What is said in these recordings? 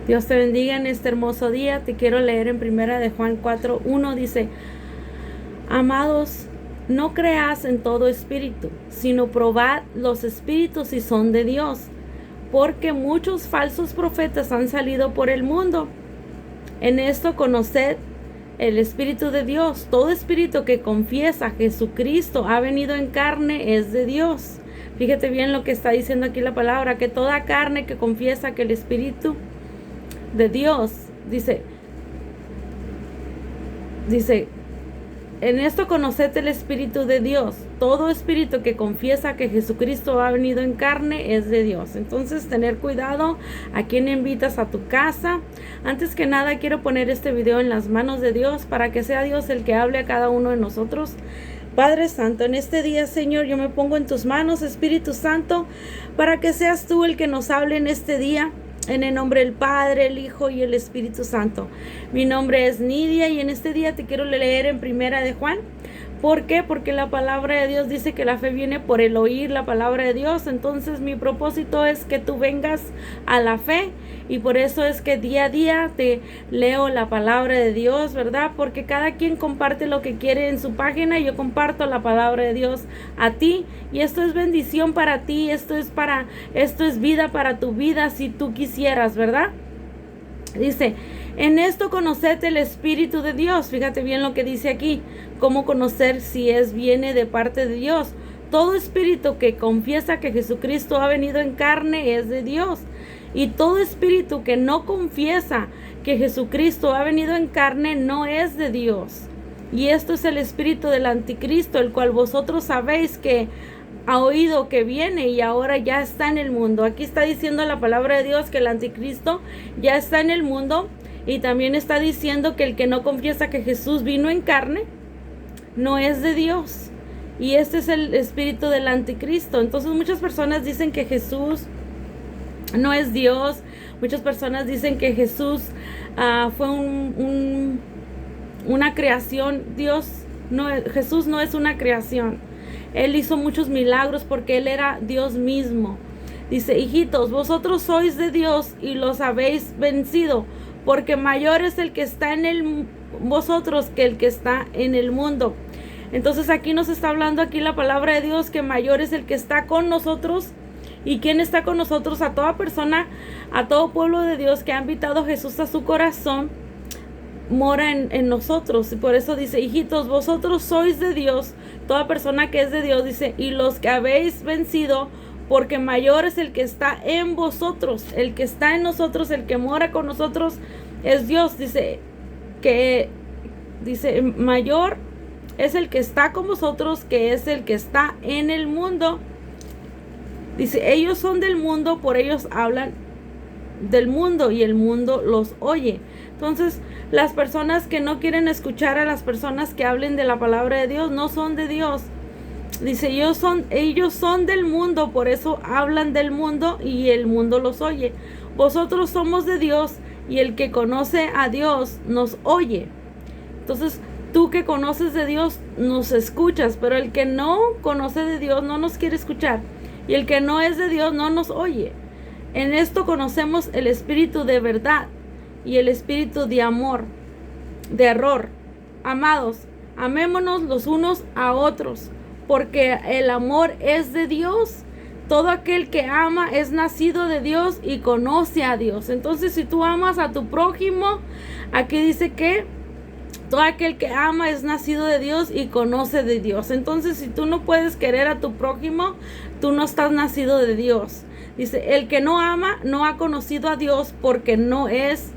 Dios te bendiga en este hermoso día. Te quiero leer en primera de Juan 4:1. Dice: amados, no creas en todo espíritu, sino probad los espíritus si son de Dios, porque muchos falsos profetas han salido por el mundo. En esto conoced el Espíritu de Dios. Todo espíritu que confiesa que Jesucristo ha venido en carne es de Dios. Fíjate bien lo que está diciendo aquí la palabra, que toda carne que confiesa que el Espíritu de Dios, dice, en esto conoced el Espíritu de Dios. Todo espíritu que confiesa que Jesucristo ha venido en carne es de Dios. Entonces, tener cuidado a quién invitas a tu casa. Antes que nada, quiero poner este video en las manos de Dios para que sea Dios el que hable a cada uno de nosotros. Padre Santo, en este día, Señor, yo me pongo en tus manos, Espíritu Santo, para que seas tú el que nos hable en este día. En el nombre del Padre, el Hijo y el Espíritu Santo. Mi nombre es Nidia y en este día te quiero leer en primera de Juan. ¿Por qué? Porque la palabra de Dios dice que la fe viene por el oír la palabra de Dios. Entonces mi propósito es que tú vengas a la fe, y por eso es que día a día te leo la palabra de Dios, ¿verdad? Porque cada quien comparte lo que quiere en su página y yo comparto la palabra de Dios a ti, y esto es bendición para ti, esto es vida para tu vida si tú quisieras, ¿verdad? Dice: en esto conoced el Espíritu de Dios. Fíjate bien lo que dice aquí. ¿Cómo conocer si viene de parte de Dios? Todo espíritu que confiesa que Jesucristo ha venido en carne es de Dios. Y todo espíritu que no confiesa que Jesucristo ha venido en carne no es de Dios. Y esto es el espíritu del anticristo, el cual vosotros sabéis que ha oído que viene y ahora ya está en el mundo. Aquí está diciendo la palabra de Dios que el anticristo ya está en el mundo, y también está diciendo que el que no confiesa que Jesús vino en carne no es de Dios. Y este es el espíritu del anticristo. Entonces muchas personas dicen que Jesús no es Dios. Muchas personas dicen que Jesús fue una creación. Jesús no es una creación. Él hizo muchos milagros porque Él era Dios mismo. Dice: hijitos, vosotros sois de Dios y los habéis vencido, porque mayor es el que está en vosotros que el que está en el mundo. Entonces aquí nos está hablando aquí la palabra de Dios que mayor es el que está con nosotros. ¿Y quién está con nosotros? A toda persona, a todo pueblo de Dios que ha invitado a Jesús a su corazón, mora en nosotros. Y por eso dice: hijitos, vosotros sois de Dios. Toda persona que es de Dios, dice, y los que habéis vencido, porque mayor es el que está en vosotros. El que está en nosotros, el que mora con nosotros es Dios. Dice mayor es el que está con vosotros, que es el que está en el mundo. Dice: ellos son del mundo, por ellos hablan del mundo y el mundo los oye. Entonces, las personas que no quieren escuchar a las personas que hablen de la palabra de Dios no son de Dios. Dice: ellos son del mundo, por eso hablan del mundo y el mundo los oye. Vosotros somos de Dios y el que conoce a Dios nos oye. Entonces, tú que conoces de Dios nos escuchas, pero el que no conoce de Dios no nos quiere escuchar, y el que no es de Dios no nos oye. En esto conocemos el espíritu de verdad y el espíritu de amor, de error. Amados, amémonos los unos a otros, porque el amor es de Dios. Todo aquel que ama es nacido de Dios y conoce a Dios. Entonces, si tú amas a tu prójimo, aquí dice que todo aquel que ama es nacido de Dios y conoce de Dios. Entonces, si tú no puedes querer a tu prójimo, tú no estás nacido de Dios. Dice: el que no ama no ha conocido a Dios, porque no es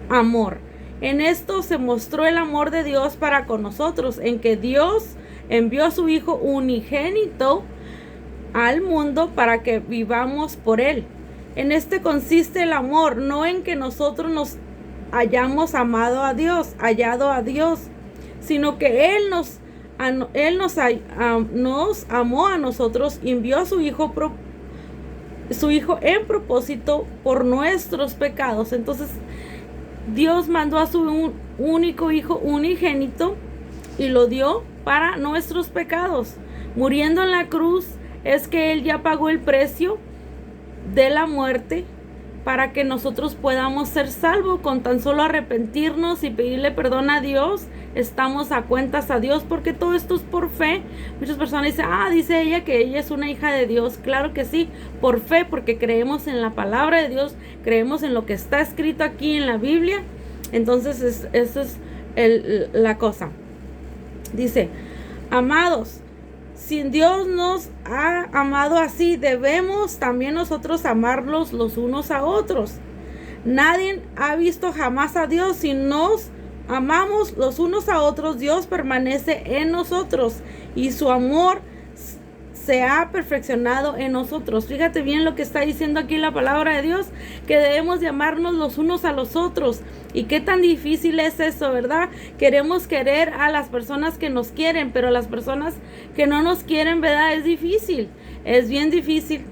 amor. En esto se mostró el amor de Dios para con nosotros, en que Dios envió a su Hijo unigénito al mundo para que vivamos por Él. En este consiste el amor, no en que nosotros nos hayamos hallado a Dios, sino que Él nos amó a nosotros y envió a su Hijo en propósito por nuestros pecados. Entonces, Dios mandó a su único Hijo unigénito y lo dio para nuestros pecados. Muriendo en la cruz es que Él ya pagó el precio de la muerte para que nosotros podamos ser salvos. Con tan solo arrepentirnos y pedirle perdón a Dios, estamos a cuentas a Dios, porque todo esto es por fe. Muchas personas dicen, dice ella que ella es una hija de Dios. Claro que sí, por fe, porque creemos en la palabra de Dios, creemos en lo que está escrito aquí en la Biblia. Entonces eso es la cosa. Dice, amados, si Dios nos ha amado así, debemos también nosotros amarlos los unos a otros. Nadie ha visto jamás a Dios. Si nos amamos los unos a otros, Dios permanece en nosotros y su amor se ha perfeccionado en nosotros. Fíjate bien lo que está diciendo aquí la palabra de Dios, que debemos de amarnos los unos a los otros. Y qué tan difícil es eso, ¿verdad? Queremos querer a las personas que nos quieren, pero las personas que no nos quieren, ¿verdad? Es difícil, es bien difícil.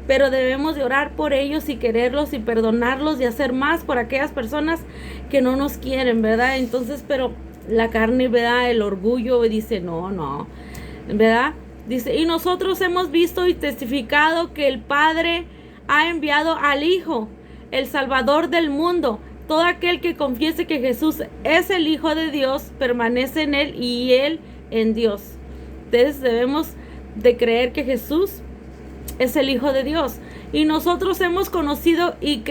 Pero debemos de orar por ellos y quererlos y perdonarlos y hacer más por aquellas personas que no nos quieren, ¿verdad? Entonces, pero la carne, ¿verdad? El orgullo dice, no, ¿verdad? Dice, y nosotros hemos visto y testificado que el Padre ha enviado al Hijo, el Salvador del mundo. Todo aquel que confiese que Jesús es el Hijo de Dios, permanece en Él y Él en Dios. Entonces debemos de creer que Jesús es el Hijo de Dios. Y nosotros hemos conocido y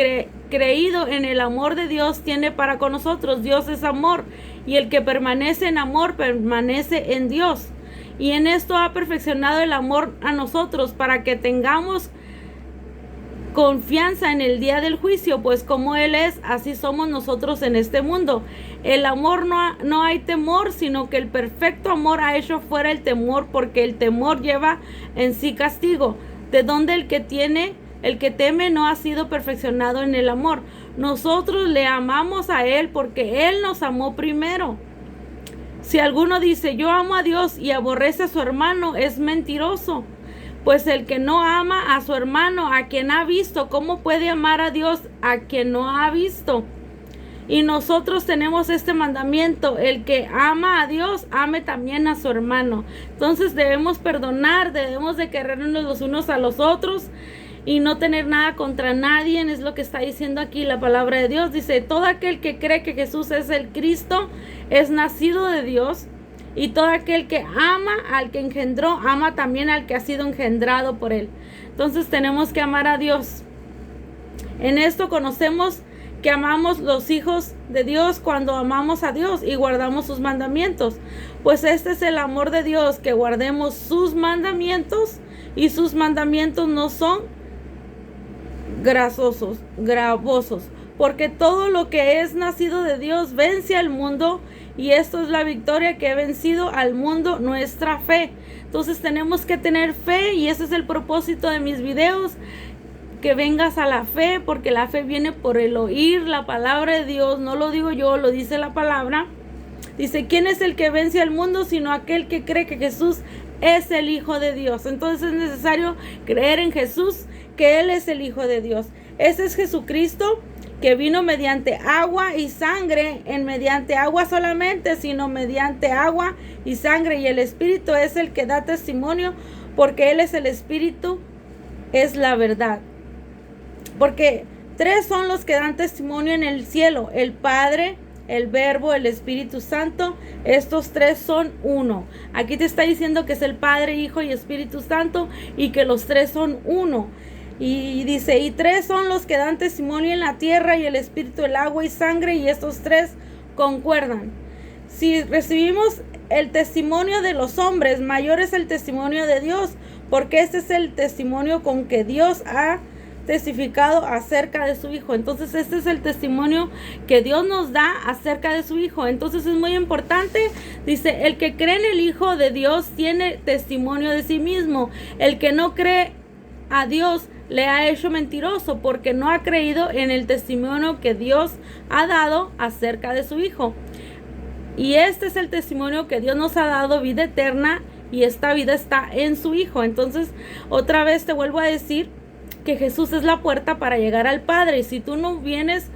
creído en el amor de Dios tiene para con nosotros. Dios es amor, y el que permanece en amor permanece en Dios. Y en esto ha perfeccionado el amor a nosotros, para que tengamos confianza en el día del juicio, pues como Él es, así somos nosotros en este mundo. El amor no hay temor, sino que el perfecto amor ha hecho fuera el temor, porque el temor lleva en sí castigo, de donde el que teme no ha sido perfeccionado en el amor. Nosotros le amamos a Él porque Él nos amó primero. Si alguno dice, yo amo a Dios, y aborrece a su hermano, es mentiroso. Pues el que no ama a su hermano, a quien ha visto, ¿cómo puede amar a Dios a quien no ha visto? Y nosotros tenemos este mandamiento: el que ama a Dios, ame también a su hermano. Entonces debemos perdonar, debemos de querernos los unos a los otros y no tener nada contra nadie. Es lo que está diciendo aquí la palabra de Dios. Dice, todo aquel que cree que Jesús es el Cristo es nacido de Dios, y todo aquel que ama al que engendró, ama también al que ha sido engendrado por Él. Entonces tenemos que amar a Dios. En esto conocemos que amamos los hijos de Dios, cuando amamos a Dios y guardamos sus mandamientos. Pues este es el amor de Dios, que guardemos sus mandamientos, y sus mandamientos no son gravosos, porque todo lo que es nacido de Dios vence al mundo, y esto es la victoria que ha vencido al mundo, nuestra fe. Entonces tenemos que tener fe, y ese es el propósito de mis videos, que vengas a la fe, porque la fe viene por el oír la palabra de Dios. No lo digo yo, lo dice la palabra. Dice, ¿quién es el que vence al mundo sino aquel que cree que Jesús es el Hijo de Dios? Entonces es necesario creer en Jesús, que Él es el Hijo de Dios. Ese es Jesucristo, que vino mediante agua y sangre, en mediante agua solamente, sino mediante agua y sangre. Y el Espíritu es el que da testimonio, porque Él es el Espíritu, es la verdad. Porque tres son los que dan testimonio en el cielo: el Padre, el Verbo, el Espíritu Santo. Estos tres son uno. Aquí te está diciendo que es el Padre, Hijo y Espíritu Santo, y que los tres son uno. Y dice, y tres son los que dan testimonio en la tierra, y el Espíritu, el agua y sangre, y estos tres concuerdan. Si recibimos el testimonio de los hombres, mayor es el testimonio de Dios, porque este es el testimonio con que Dios ha testificado acerca de su Hijo. Entonces este es el testimonio que Dios nos da acerca de su Hijo. Entonces es muy importante. Dice, el que cree en el Hijo de Dios tiene testimonio de sí mismo. El que no cree a Dios le ha hecho mentiroso, porque no ha creído en el testimonio que Dios ha dado acerca de su Hijo. Y este es el testimonio que Dios nos ha dado, vida eterna, y esta vida está en su Hijo. Entonces otra vez te vuelvo a decir que Jesús es la puerta para llegar al Padre. Y si tú no vienes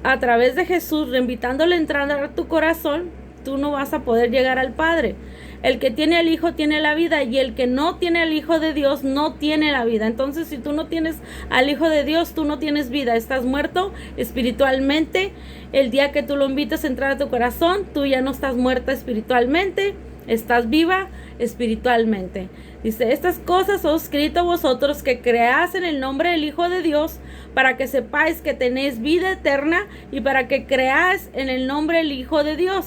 a través de Jesús, invitándole a entrar a tu corazón, tú no vas a poder llegar al Padre. El que tiene al Hijo tiene la vida, y el que no tiene al Hijo de Dios no tiene la vida. Entonces, si tú no tienes al Hijo de Dios, tú no tienes vida. Estás muerto espiritualmente. El día que tú lo invitas a entrar a tu corazón, tú ya no estás muerta espiritualmente, estás viva espiritualmente. Dice, estas cosas os he escrito a vosotros que creáis en el nombre del Hijo de Dios, para que sepáis que tenéis vida eterna, y para que creáis en el nombre del Hijo de Dios.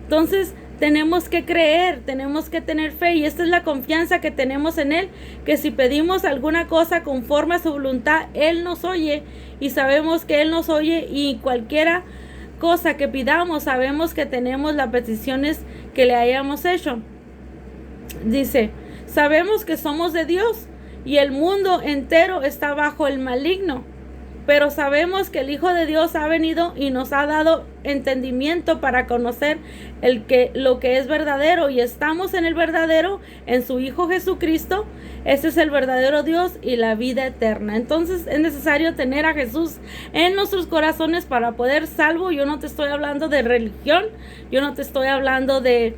Entonces, tenemos que creer, tenemos que tener fe, y esta es la confianza que tenemos en Él, que si pedimos alguna cosa conforme a su voluntad, Él nos oye, y sabemos que Él nos oye, y cualquiera cosa que pidamos, sabemos que tenemos las peticiones que le hayamos hecho. Dice, sabemos que somos de Dios, y el mundo entero está bajo el maligno. Pero sabemos que el Hijo de Dios ha venido y nos ha dado entendimiento para conocer lo que es verdadero, y estamos en el verdadero, en su Hijo Jesucristo. Ese es el verdadero Dios y la vida eterna. Entonces es necesario tener a Jesús en nuestros corazones para poder salvo. Yo no te estoy hablando de religión, yo no te estoy hablando de...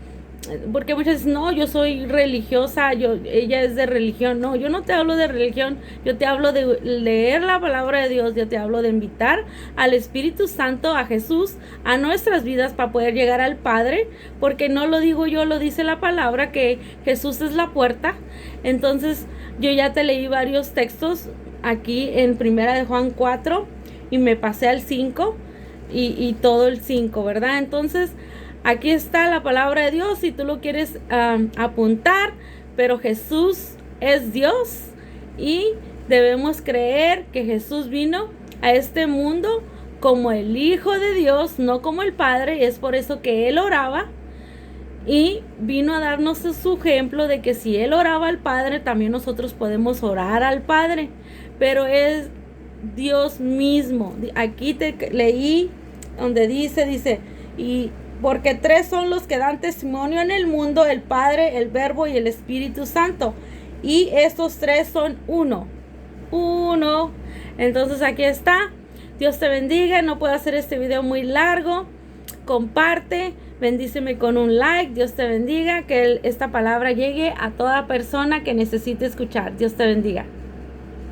Porque muchas veces, no, yo soy religiosa, ella es de religión. No, yo no te hablo de religión, yo te hablo de leer la palabra de Dios, yo te hablo de invitar al Espíritu Santo, a Jesús, a nuestras vidas para poder llegar al Padre, porque no lo digo yo, lo dice la palabra, que Jesús es la puerta. Entonces, yo ya te leí varios textos aquí en Primera de Juan 4, y me pasé al 5, y todo el 5, ¿verdad? Entonces, aquí está la palabra de Dios, si tú lo quieres apuntar, pero Jesús es Dios, y debemos creer que Jesús vino a este mundo como el Hijo de Dios, no como el Padre. Es por eso que Él oraba, y vino a darnos su ejemplo de que si Él oraba al Padre, también nosotros podemos orar al Padre, pero es Dios mismo. Aquí te leí donde dice, y porque 3 son los que dan testimonio en el mundo: el Padre, el Verbo y el Espíritu Santo. Y estos 3 son uno. Entonces aquí está. Dios te bendiga. No puedo hacer este video muy largo. Comparte, bendíceme con un like. Dios te bendiga. Que esta palabra llegue a toda persona que necesite escuchar. Dios te bendiga.